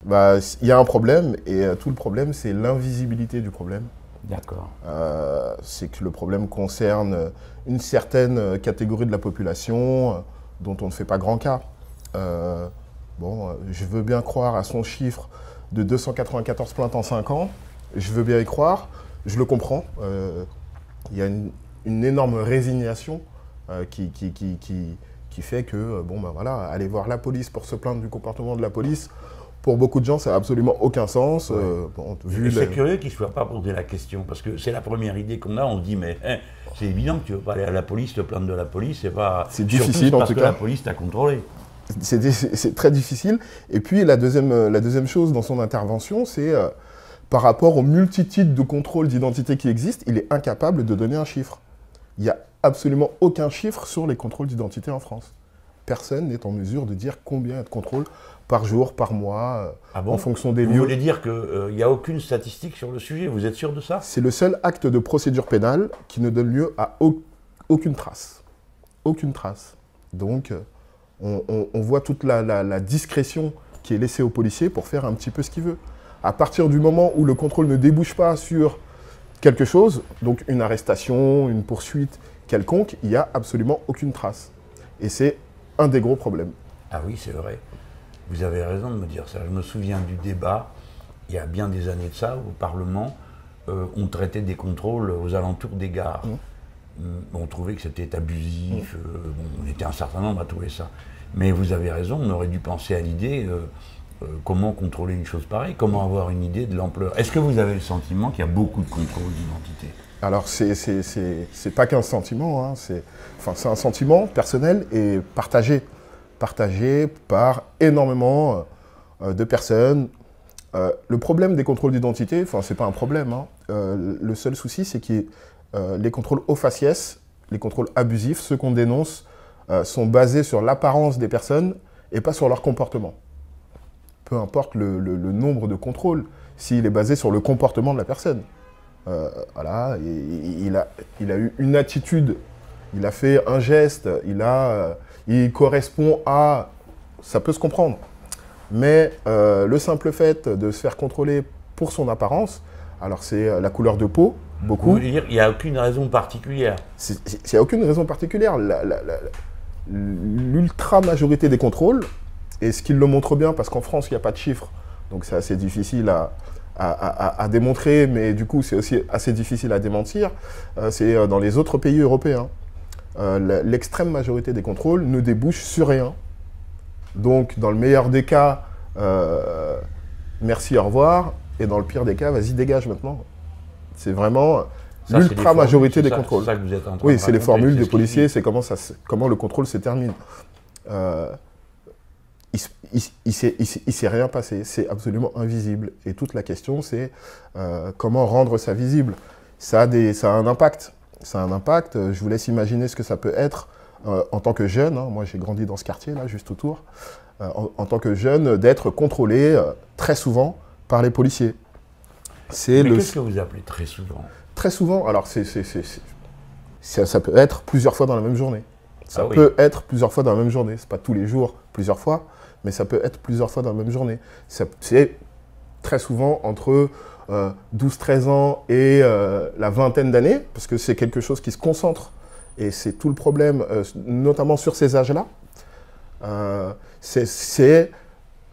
Bah, il y a un problème, et tout le problème, c'est l'invisibilité du problème. D'accord. C'est que le problème concerne une certaine catégorie de la population dont on ne fait pas grand cas. Je veux bien croire à son chiffre de 294 plaintes en 5 ans. Je veux bien y croire, je le comprends. Il y a une énorme résignation qui fait que, voilà, aller voir la police pour se plaindre du comportement de la police, pour beaucoup de gens, ça n'a absolument aucun sens. Ouais. C'est curieux qu'ils ne soient pas posé la question, parce que c'est la première idée qu'on a, on se dit, mais c'est évident que tu ne veux pas aller à la police, te plaindre de la police, c'est pas... C'est difficile en tout cas. Parce que la police t'a contrôlé. C'est très difficile. Et puis la deuxième chose dans son intervention, c'est par rapport aux multitudes de contrôles d'identité qui existent, il est incapable de donner un chiffre. Il n'y a absolument aucun chiffre sur les contrôles d'identité en France. Personne n'est en mesure de dire combien il y a de contrôles par jour, par mois, en fonction des lieux. Vous voulez dire qu'il n'y a aucune statistique sur le sujet, vous êtes sûr de ça? C'est le seul acte de procédure pénale qui ne donne lieu à aucune trace. Aucune trace. Donc, on voit toute la discrétion qui est laissée au policier pour faire un petit peu ce qu'il veut. À partir du moment où le contrôle ne débouche pas sur quelque chose, donc une arrestation, une poursuite quelconque, il n'y a absolument aucune trace. Et c'est un des gros problèmes. Ah oui, c'est vrai. Vous avez raison de me dire ça. Je me souviens du débat, il y a bien des années de ça, au Parlement, on traitait des contrôles aux alentours des gares. On trouvait que c'était abusif, on était un certain nombre à trouver ça. Mais vous avez raison, on aurait dû penser à l'idée, comment contrôler une chose pareille, comment avoir une idée de l'ampleur. Est-ce que vous avez le sentiment qu'il y a beaucoup de contrôles d'identité? Alors, c'est pas qu'un sentiment, hein, c'est un sentiment personnel et partagé par énormément de personnes. Le problème des contrôles d'identité, c'est pas un problème, hein. Le seul souci, c'est que les contrôles au faciès, les contrôles abusifs, ceux qu'on dénonce, sont basés sur l'apparence des personnes et pas sur leur comportement. Peu importe le nombre de contrôles, s'il est basé sur le comportement de la personne. Voilà, il a eu une attitude, il a fait un geste, il correspond à... Ça peut se comprendre. Mais le simple fait de se faire contrôler pour son apparence, alors c'est la couleur de peau, beaucoup. Vous voulez dire qu'il n'y a aucune raison particulière? Il n'y a aucune raison particulière. L'ultra majorité des contrôles, et ce qui le montre bien, parce qu'en France, il n'y a pas de chiffres, donc c'est assez difficile à démontrer, mais du coup, c'est aussi assez difficile à démentir, c'est dans les autres pays européens. L'extrême majorité des contrôles ne débouchent sur rien. Donc, dans le meilleur des cas, merci, au revoir, et dans le pire des cas, vas-y, dégage maintenant. C'est vraiment l'ultra majorité des contrôles. C'est ça que vous êtes en train oui, de c'est les raconter, formules des policiers, c'est comment le contrôle se termine. Il s'est rien passé, c'est absolument invisible. Et toute la question, c'est comment rendre ça visible. Ça a un impact. Ça a un impact. Je vous laisse imaginer ce que ça peut être en tant que jeune. Hein. Moi, j'ai grandi dans ce quartier, là, juste autour. En tant que jeune, d'être contrôlé très souvent par les policiers. Mais qu'est-ce que vous appelez très souvent? Très souvent, alors ça peut être plusieurs fois dans la même journée. Ça peut être plusieurs fois dans la même journée. C'est pas tous les jours, plusieurs fois, mais ça peut être plusieurs fois dans la même journée. C'est très souvent entre 12-13 ans et la vingtaine d'années, parce que c'est quelque chose qui se concentre. Et c'est tout le problème, notamment sur ces âges-là. C'est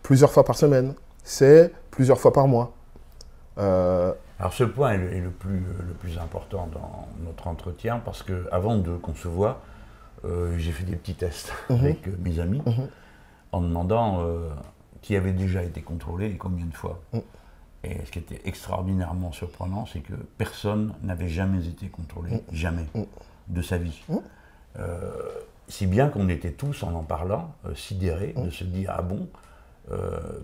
plusieurs fois par semaine, c'est plusieurs fois par mois. Alors ce point est le plus important dans notre entretien, parce qu'avant qu'on se voit, j'ai fait des petits tests avec mes amis, en demandant qui avait déjà été contrôlé et combien de fois. Et ce qui était extraordinairement surprenant, c'est que personne n'avait jamais été contrôlé, jamais, de sa vie. Si bien qu'on était tous, en parlant, sidérés de se dire « Ah bon,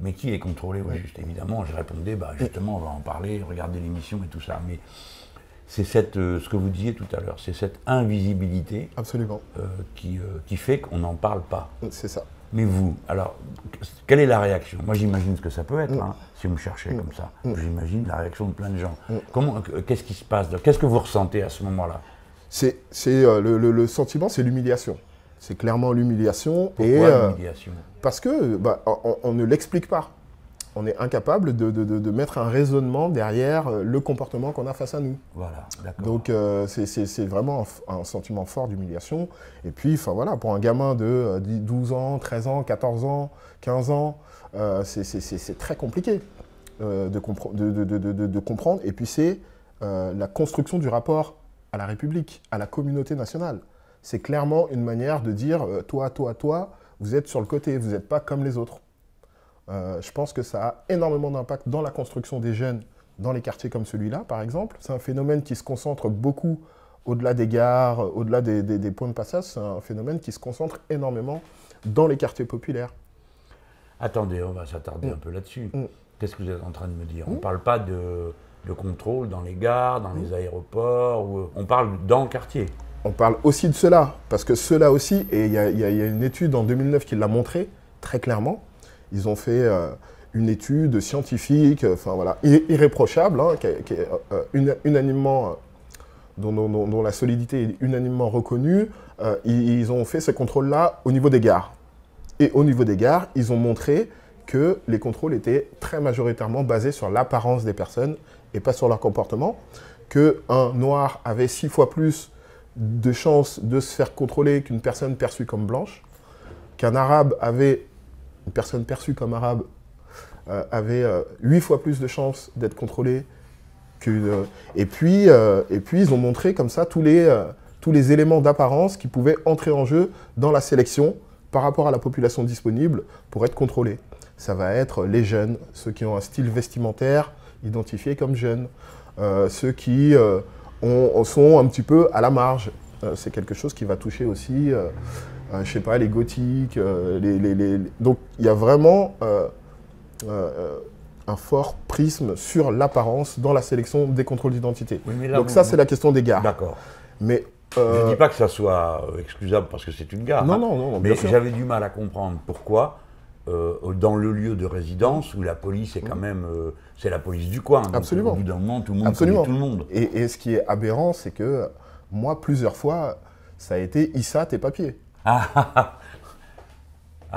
mais qui est contrôlé ?» Ouais, juste évidemment, je répondais bah, « Justement, on va en parler, regardez l'émission et tout ça. » Mais c'est ce que vous disiez tout à l'heure, c'est cette invisibilité qui fait qu'on n'en parle pas. C'est ça. Mais vous, alors, quelle est la réaction? Moi, j'imagine ce que ça peut être, hein, si vous me cherchez comme ça. J'imagine la réaction de plein de gens. Qu'est-ce qui se passe? Qu'est-ce que vous ressentez à ce moment-là? Le sentiment, c'est l'humiliation. C'est clairement l'humiliation. Pourquoi l'humiliation? Parce que on ne l'explique pas. on est incapable de mettre un raisonnement derrière le comportement qu'on a face à nous. Voilà, d'accord. Donc c'est vraiment un sentiment fort d'humiliation. Et puis, enfin voilà, pour un gamin de 12 ans, 13 ans, 14 ans, 15 ans, c'est très compliqué de comprendre. Et puis c'est la construction du rapport à la République, à la communauté nationale. C'est clairement une manière de dire toi, vous êtes sur le côté, vous n'êtes pas comme les autres. Je pense que ça a énormément d'impact dans la construction des jeunes dans les quartiers comme celui-là, par exemple. C'est un phénomène qui se concentre beaucoup au-delà des gares, au-delà des points de passage. C'est un phénomène qui se concentre énormément dans les quartiers populaires. Attendez, on va s'attarder un peu là-dessus. Qu'est-ce que vous êtes en train de me dire? On ne parle pas de contrôle dans les gares, dans les aéroports, on parle dans le quartier. On parle aussi de cela, parce que cela aussi, et il y a une étude en 2009 qui l'a montré très clairement. Ils ont fait une étude scientifique, enfin voilà, irréprochable, hein, qui est unanimement, dont la solidité est unanimement reconnue. Ils ont fait ces contrôles-là au niveau des gares. Et au niveau des gares, ils ont montré que les contrôles étaient très majoritairement basés sur l'apparence des personnes et pas sur leur comportement. Qu'un noir avait 6 fois plus de chances de se faire contrôler qu'une personne perçue comme blanche. Qu'un arabe avait... Une personne perçue comme arabe avait 8 fois plus de chances d'être contrôlée qu'une... Et puis, ils ont montré comme ça tous les éléments d'apparence qui pouvaient entrer en jeu dans la sélection par rapport à la population disponible pour être contrôlée. Ça va être les jeunes, ceux qui ont un style vestimentaire identifié comme jeunes, ceux qui sont un petit peu à la marge. C'est quelque chose qui va toucher aussi... je ne sais pas, les gothiques, donc il y a vraiment un fort prisme sur l'apparence dans la sélection des contrôles d'identité. Oui, donc ça, c'est la question des gares. D'accord. Mais je ne dis pas que ça soit excusable parce que c'est une gare. Non, hein, non, mais j'avais du mal à comprendre pourquoi, dans le lieu de résidence, où la police est quand même... c'est la police du coin. Donc absolument. Au bout d'un moment, tout le monde connaît tout le monde. Et ce qui est aberrant, c'est que moi, plusieurs fois, ça a été « Issa, tes papiers ».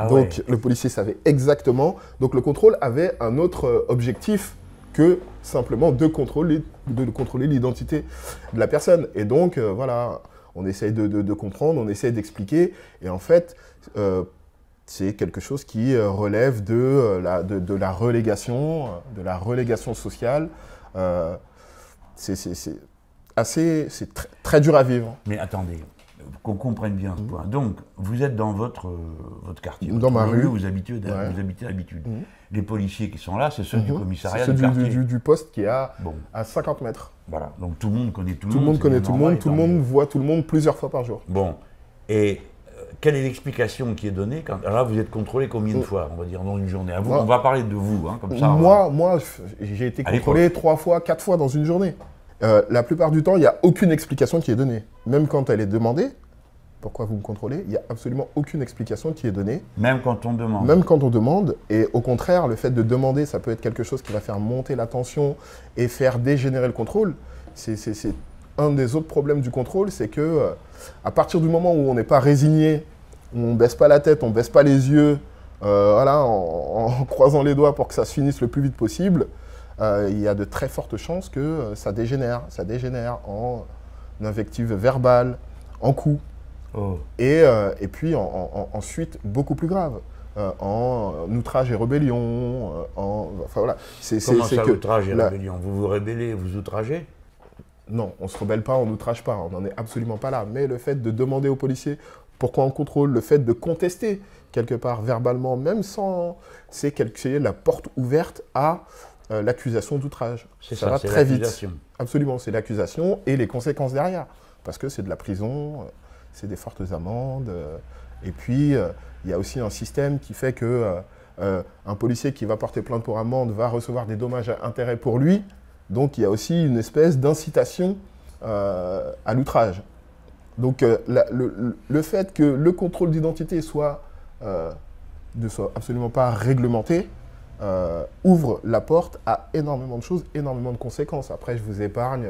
Donc le policier savait exactement. Donc le contrôle avait un autre objectif que simplement de contrôler l'identité de la personne. Et donc voilà, on essaye de comprendre, on essaye d'expliquer. Et en fait, c'est quelque chose qui relève de la relégation sociale. C'est très dur à vivre. Mais attendez. Qu'on comprenne bien ce point. Donc, vous êtes dans votre quartier, dans ma rue, vous habitez d'habitude. Les policiers qui sont là, c'est ceux du commissariat du quartier. Du poste qui est à 50 mètres. Voilà, donc tout le monde connaît tout le monde. Tout le monde connaît tout le monde, tout le monde voit tout le monde plusieurs fois par jour. Bon, et quelle est l'explication qui est donnée quand... Alors là, vous êtes contrôlé combien de fois, on va dire, dans une journée? On va parler de vous, hein, comme ça. Moi j'ai été contrôlé 3 fois, 4 fois dans une journée. La plupart du temps, il n'y a aucune explication qui est donnée. Même quand elle est demandée, pourquoi vous me contrôlez, il n'y a absolument aucune explication qui est donnée. Même quand on demande. Même quand on demande. Et au contraire, le fait de demander, ça peut être quelque chose qui va faire monter la tension et faire dégénérer le contrôle. C'est un des autres problèmes du contrôle, c'est que à partir du moment où on n'est pas résigné, où on ne baisse pas la tête, on ne baisse pas les yeux, voilà, en croisant les doigts pour que ça se finisse le plus vite possible, il y a de très fortes chances que ça dégénère. Ça dégénère en invective verbale, en coups. Et puis ensuite, beaucoup plus grave, en outrage et rébellion. Enfin, voilà. Comment ça, outrage et rébellion? Vous vous rébellez, vous outragez? Non, on ne se rebelle pas, on n'outrage pas. On n'en est absolument pas là. Mais le fait de demander aux policiers pourquoi on contrôle, le fait de contester quelque part verbalement, même sans... C'est la porte ouverte à... l'accusation d'outrage. Ça va très vite. Absolument, c'est l'accusation et les conséquences derrière. Parce que c'est de la prison, c'est des fortes amendes. Et puis, il y a aussi un système qui fait que un policier qui va porter plainte pour amende va recevoir des dommages à intérêt pour lui. Donc, il y a aussi une espèce d'incitation à l'outrage. Donc, le fait que le contrôle d'identité ne soit absolument pas réglementé, ouvre la porte à énormément de choses, énormément de conséquences. Après, je vous épargne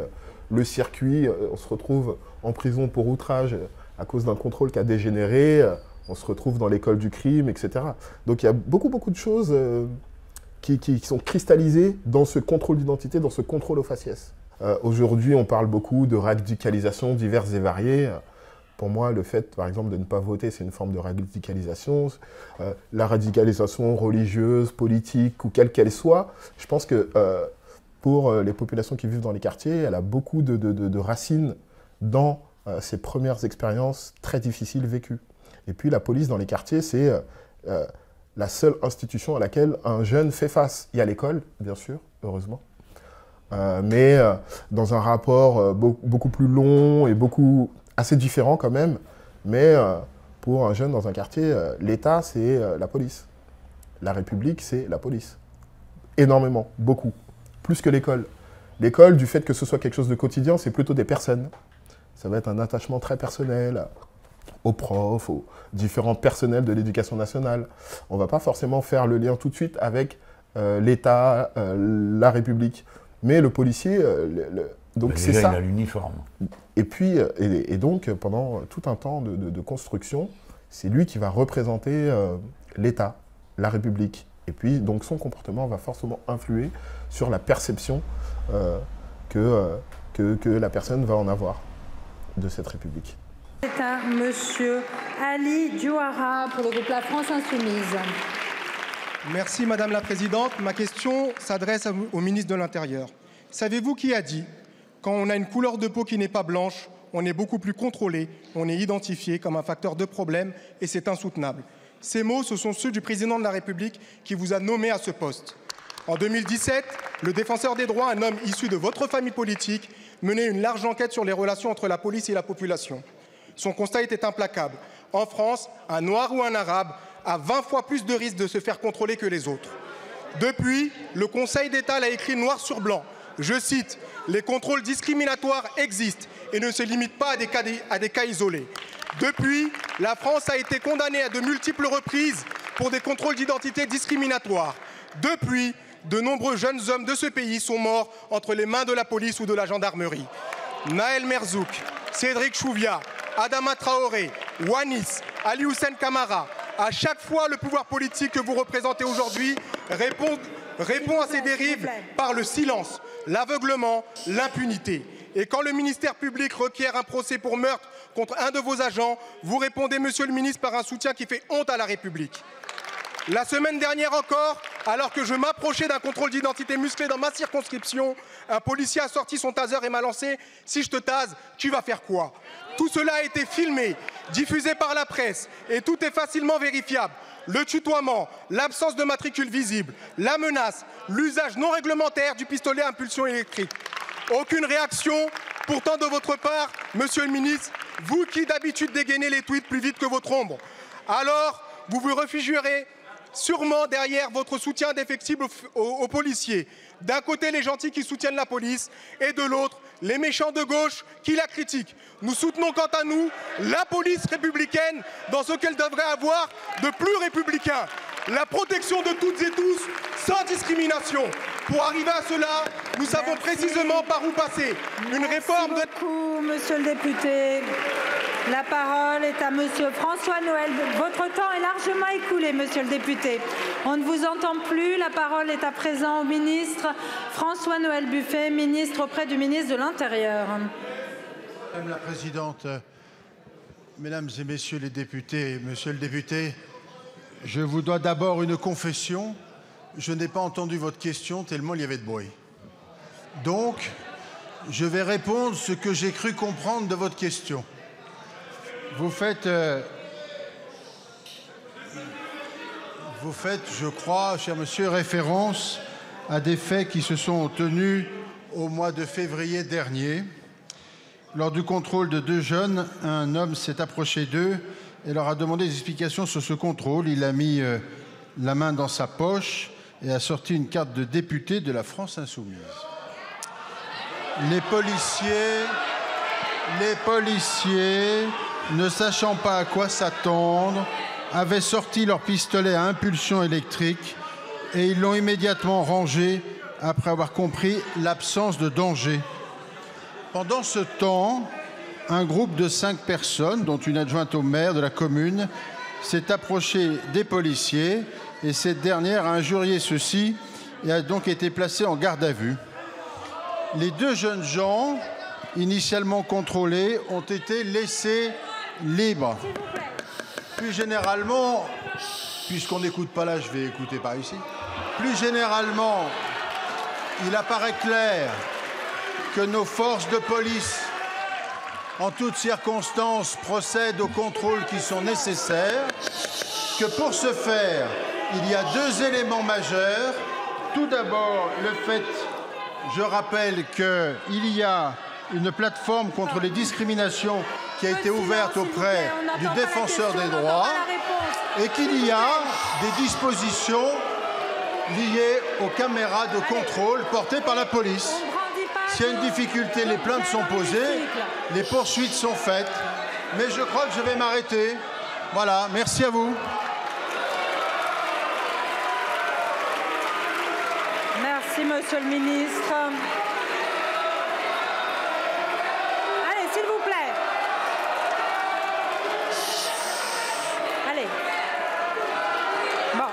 le circuit, on se retrouve en prison pour outrage à cause d'un contrôle qui a dégénéré, on se retrouve dans l'école du crime, etc. Donc il y a beaucoup de choses qui sont cristallisés dans ce contrôle d'identité, dans ce contrôle au faciès. Aujourd'hui, on parle beaucoup de radicalisation diverses et variées. Pour moi, le fait, par exemple, de ne pas voter, c'est une forme de radicalisation. La radicalisation religieuse, politique ou quelle qu'elle soit, je pense que pour les populations qui vivent dans les quartiers, elle a beaucoup de racines dans ces premières expériences très difficiles vécues. Et puis la police dans les quartiers, c'est la seule institution à laquelle un jeune fait face. Il y a l'école, bien sûr, heureusement. Mais dans un rapport beaucoup plus long et assez différent quand même. Mais pour un jeune dans un quartier, l'État, c'est la police. La République, c'est la police. Énormément, beaucoup. Plus que l'école. L'école, du fait que ce soit quelque chose de quotidien, c'est plutôt des personnes. Ça va être un attachement très personnel aux profs, aux différents personnels de l'éducation nationale. On ne va pas forcément faire le lien tout de suite avec l'État, la République. Mais le policier, donc c'est ça. Il a l'uniforme. Et puis, et donc, pendant tout un temps de construction, c'est lui qui va représenter l'État, la République. Et puis, donc, son comportement va forcément influer sur la perception que la personne va en avoir de cette République. C'est à Monsieur Ali Diouara pour le groupe La France Insoumise. Merci Madame la Présidente. Ma question s'adresse au ministre de l'Intérieur. Savez-vous qui a dit « Quand on a une couleur de peau qui n'est pas blanche, on est beaucoup plus contrôlé, on est identifié comme un facteur de problème et c'est insoutenable ». Ces mots, ce sont ceux du président de la République qui vous a nommé à ce poste. En 2017, le défenseur des droits, un homme issu de votre famille politique, menait une large enquête sur les relations entre la police et la population. Son constat était implacable. En France, un noir ou un arabe a 20 fois plus de risques de se faire contrôler que les autres. Depuis, le Conseil d'État l'a écrit noir sur blanc. Je cite, « Les contrôles discriminatoires existent et ne se limitent pas à des cas isolés. » Depuis, la France a été condamnée à de multiples reprises pour des contrôles d'identité discriminatoires. Depuis, de nombreux jeunes hommes de ce pays sont morts entre les mains de la police ou de la gendarmerie. Naël Merzouk, Cédric Chouviat, Adama Traoré, Wanis, Ali Hussein Kamara. À chaque fois, le pouvoir politique que vous représentez aujourd'hui répond à ces dérives par le silence, l'aveuglement, l'impunité. Et quand le ministère public requiert un procès pour meurtre contre un de vos agents, vous répondez, monsieur le ministre, par un soutien qui fait honte à la République. La semaine dernière encore, alors que je m'approchais d'un contrôle d'identité musclé dans ma circonscription, un policier a sorti son taser et m'a lancé « Si je te tase, tu vas faire quoi ?» Tout cela a été filmé, diffusé par la presse et tout est facilement vérifiable. Le tutoiement, l'absence de matricule visible, la menace, l'usage non réglementaire du pistolet à impulsion électrique. Aucune réaction, pourtant de votre part, monsieur le ministre, vous qui d'habitude dégainez les tweets plus vite que votre ombre. Alors, vous vous réfugierez sûrement derrière votre soutien indéfectible aux policiers. D'un côté, les gentils qui soutiennent la police et de l'autre, les méchants de gauche qui la critiquent. Nous soutenons quant à nous la police républicaine dans ce qu'elle devrait avoir de plus républicain. La protection de toutes et tous sans discrimination. Pour arriver à cela, nous savons précisément par où passer. Une réforme de... Merci beaucoup, monsieur le député. La parole est à monsieur François-Noël. Votre temps est largement écoulé, monsieur le député. On ne vous entend plus. La parole est à présent au ministre François-Noël Buffet, ministre auprès du ministre de l'Intérieur. Madame la Présidente, Mesdames et Messieurs les députés, Monsieur le député, je vous dois d'abord une confession. Je n'ai pas entendu votre question tellement il y avait de bruit. Donc, je vais répondre ce que j'ai cru comprendre de votre question. Vous faites, je crois, cher monsieur, référence à des faits qui se sont tenus au mois de février dernier. Lors du contrôle de deux jeunes, un homme s'est approché d'eux et leur a demandé des explications sur ce contrôle. Il a mis la main dans sa poche et a sorti une carte de député de la France Insoumise. Les policiers, ne sachant pas à quoi s'attendre, avaient sorti leur pistolet à impulsion électrique et ils l'ont immédiatement rangé après avoir compris l'absence de danger. Pendant ce temps, un groupe de 5 personnes, dont une adjointe au maire de la commune, s'est approché des policiers et cette dernière a injurié ceux-ci et a donc été placé en garde à vue. Les 2 jeunes gens, initialement contrôlés, ont été laissés libres. Plus généralement, puisqu'on n'écoute pas là, je vais écouter par ici. Plus généralement, il apparaît clair que nos forces de police, en toutes circonstances, procèdent aux contrôles qui sont nécessaires, que pour ce faire, il y a 2 éléments majeurs. Tout d'abord, le fait, je rappelle qu'il y a une plateforme contre les discriminations qui a été ouverte auprès du défenseur des droits et qu'il y a des dispositions liées aux caméras de contrôle portées par la police. S'il y a une difficulté, les plaintes sont posées, les poursuites sont faites, mais je crois que je vais m'arrêter. Voilà, merci à vous. Merci, monsieur le ministre. Allez, s'il vous plaît. Allez. Bon.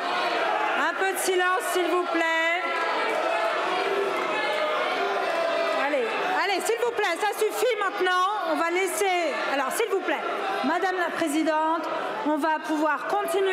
Un peu de silence, s'il vous plaît. Allez, s'il vous plaît, ça suffit maintenant. On va laisser... Alors, s'il vous plaît, Madame la Présidente, on va pouvoir continuer